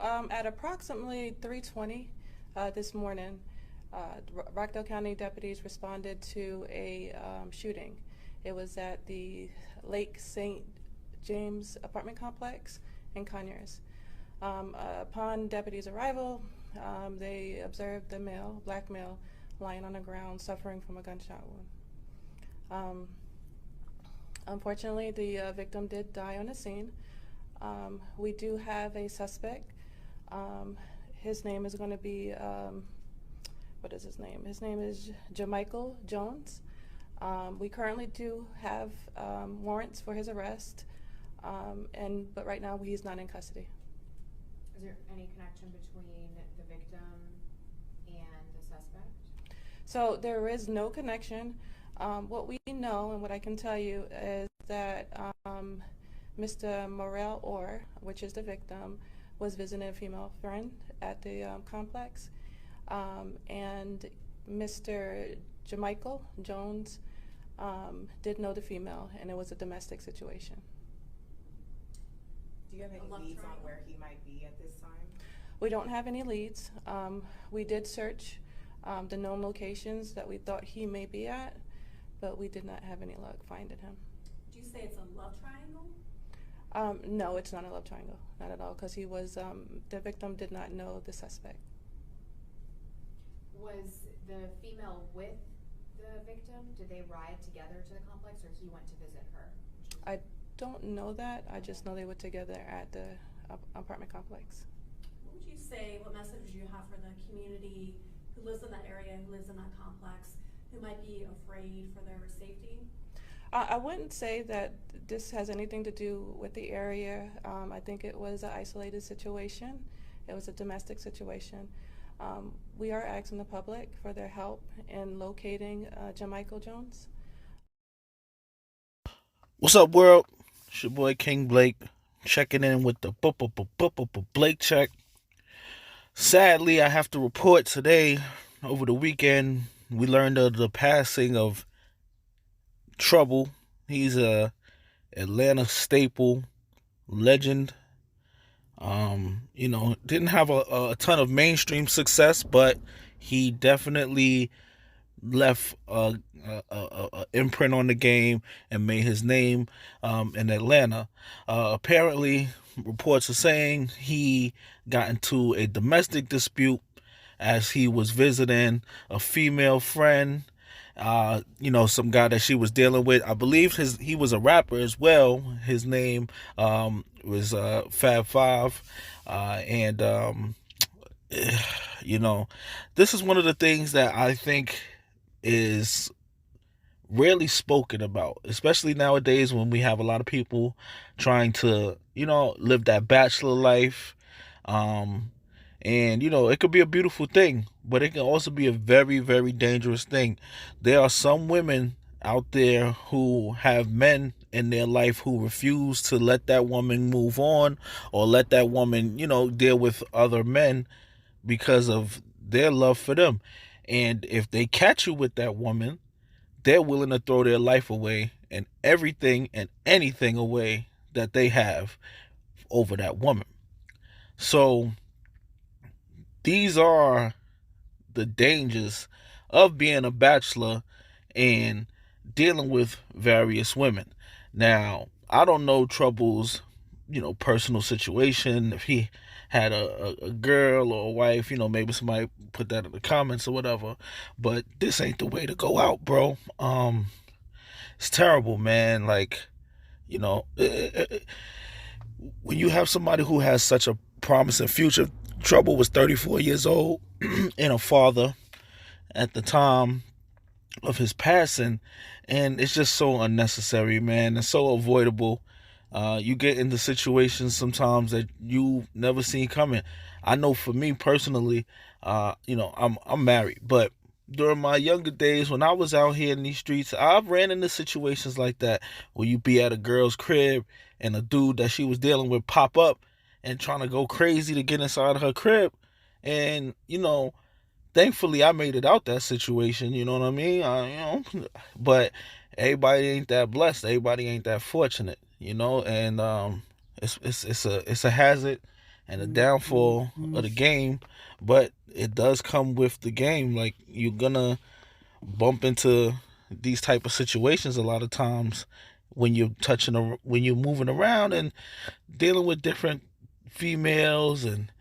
At approximately 3:20 this morning, Rockdale County deputies responded to a shooting. It was at the Lake St. James apartment complex in Conyers. Upon deputies' arrival, they observed the black male, lying on the ground suffering from a gunshot wound. Unfortunately, the victim did die on the scene. We do have a suspect. His name is going to be, what is his name? His name is Jamichael Jones. We currently do have warrants for his arrest, but right now he's not in custody. Is there any connection between the victim and the suspect? So there is no connection. What we know and what I can tell you is that Mr. Morel Orr, which is the victim, was visiting a female friend at the complex, and Mr. Jamichael Jones did know the female, and it was a domestic situation. Do you have any leads on where he might be at this time? We don't have any leads. We did search the known locations that we thought he may be at, but we did not have any luck finding him. Do you say it's a love triangle? No, it's not a love triangle, not at all, because he was, the victim did not know the suspect. Was the female with the victim? Did they ride together to the complex, or he went to visit her? I don't know that. I just know they were together at the apartment complex. What would you say, what message do you have for the community who lives in that area, who lives in that complex, who might be afraid for their safety? I wouldn't say that this has anything to do with the area. I think it was an isolated situation. It was a domestic situation. We are asking the public for their help in locating Jamichael Jones. What's up, world? It's your boy King Blake, checking in with the Blake check. Sadly, I have to report today, over the weekend, we learned of the passing of Trouble. He's a Atlanta staple, legend. Didn't have a ton of mainstream success, but he definitely left a imprint on the game and made his name in Atlanta. Apparently, reports are saying he got into a domestic dispute as he was visiting a female friend. Some guy that she was dealing with. I believe he was a rapper as well. His name was Fab Five, and this is one of the things that I think is rarely spoken about, especially nowadays when we have a lot of people trying to, live that bachelor life. And, it could be a beautiful thing, but it can also be a very, very dangerous thing. There are some women out there who have men in their life who refuse to let that woman move on or let that woman, deal with other men because of their love for them. And if they catch you with that woman, they're willing to throw their life away and everything and anything away that they have over that woman. So these are the dangers of being a bachelor and dealing with various women. Now, I don't know Trouble's, personal situation. If he had a girl or a wife, maybe somebody put that in the comments or whatever. But this ain't the way to go out, bro. It's terrible, man. Like, when you have somebody who has such a promising future. Trouble was 34 years old and a father at the time of his passing, and it's just so unnecessary, man. It's so avoidable. You get into situations sometimes that you never seen coming. I know for me personally, I'm married, but during my younger days when I was out here in these streets, I've ran into situations like that where you be at a girl's crib and a dude that she was dealing with pop up and trying to go crazy to get inside her crib. And, thankfully I made it out that situation, you know what I mean? But everybody ain't that blessed. Everybody ain't that fortunate, and it's a hazard. and the downfall of the game, but it does come with the game. Like, you're gonna bump into these type of situations a lot of times when when you're moving around and dealing with different females, and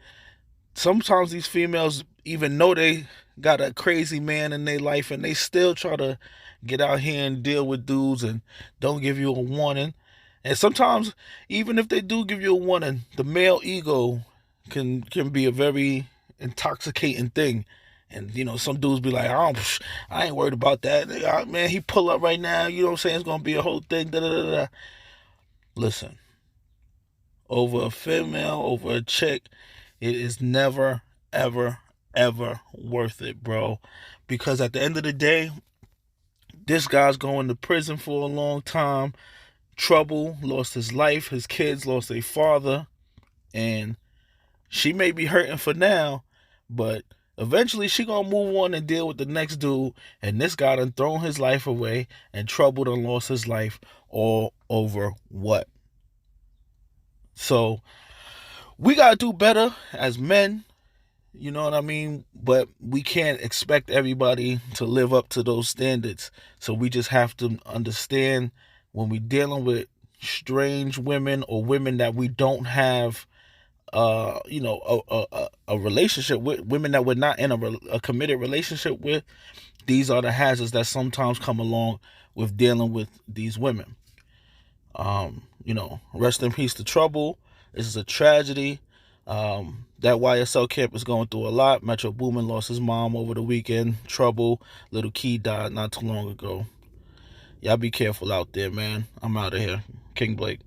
sometimes these females even know they got a crazy man in their life and they still try to get out here and deal with dudes and don't give you a warning. And sometimes, even if they do give you a warning, the male ego can be a very intoxicating thing. And some dudes be like, oh, I ain't worried about that. Man, he pull up right now. You know what I'm saying? It's gonna be a whole thing. Da, da, da, da. Listen, over a female, over a chick, it is never, ever, ever worth it, bro. Because at the end of the day, this guy's going to prison for a long time. Trouble, lost his life. His kids lost their father. And she may be hurting for now, but eventually she gonna move on and deal with the next dude. And this guy done thrown his life away, and Trouble done lost his life all over what? So we gotta do better as men, you know what I mean? But we can't expect everybody to live up to those standards. So we just have to understand, when we're dealing with strange women or women that we don't have a relationship with, women that we're not in a committed relationship with, these are the hazards that sometimes come along with dealing with these women. Rest in peace to Trouble. This is a tragedy. That YSL camp is going through a lot. Metro Boomin lost his mom over the weekend. Trouble, little Key died not too long ago. Y'all be careful out there, man. I'm out of here. King Blake.